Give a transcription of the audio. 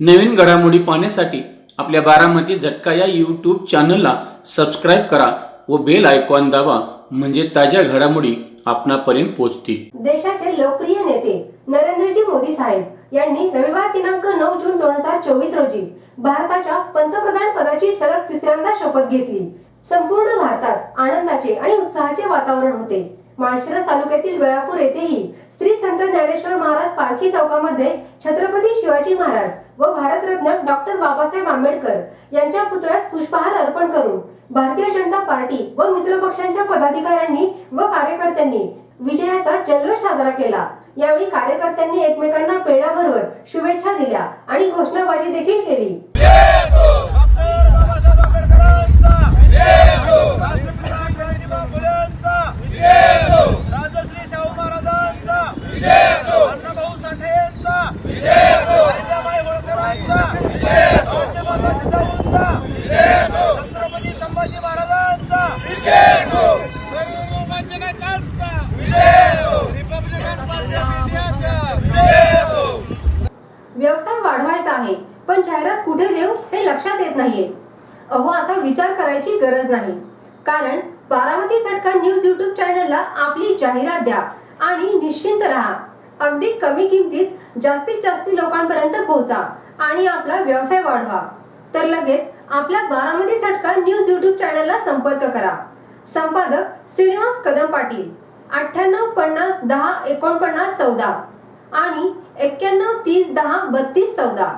नवीन घडामोडी पाहण्यासाठी आपल्या बारामती झटका या यूट्यूब चॅनलला सबस्क्राईब करा व बेल आयकॉन दाबा, म्हणजे ताज्या घडामोडी आपणापर्यंत पोहोचतील। देशाचे लोकप्रिय नेते नरेंद्रजी मोदी साहेब यांनी रविवार दिनांक 9 जून 2024 रोजी भारताच्या पंतप्रधान पदाची सलग तिसऱ्यांदा शपथ घेतली। संपूर्ण भारतात आनंदाचे आणि उत्साहाचे वातावरण होते। माळशिरस तालुक्यातील वेळापूर येथेही श्री संत ज्ञानेश्वर महाराज पालखी चौकामध्ये छत्रपती शिवाजी महाराज व भारतरत्न डॉक्टर बाबासाहेब आंबेडकर यांच्या पुतळ्यास पुष्पहार अर्पण करून भारतीय जनता पार्टी व मित्र पक्षांच्या पदाधिकाऱ्यांनी व कार्यकर्त्यांनी विजयाचा जल्लोष साजरा केला। यावेळी कार्यकर्त्यांनी एकमेकांना पेढा भरवत शुभेच्छा दिल्या आणि घोषणाबाजी देखील केली। व्यवसाय वाढवायचा आहे, पण जाहिरात कुठे देऊ हे लक्षात येत नाहीये। अहो, आता विचार करायची गरज नाही, कारण बारामती झटका न्यूज यूट्यूब चॅनलला आपली जाहिरात द्या आणि निश्चिंत राहा। अगदी कमी किमतीत जास्तीत जास्त लोकांपर्यंत पोहोचा आणि आपला व्यवसाय वाढवा। तर लगेच आपल्या बारामती झटका न्यूज यूट्यूब चॅनलला संपर्क करा। संपादक श्रीनिवास कदम पाटील, 98 50 10 49 14 आणि 91 30 10 32 14।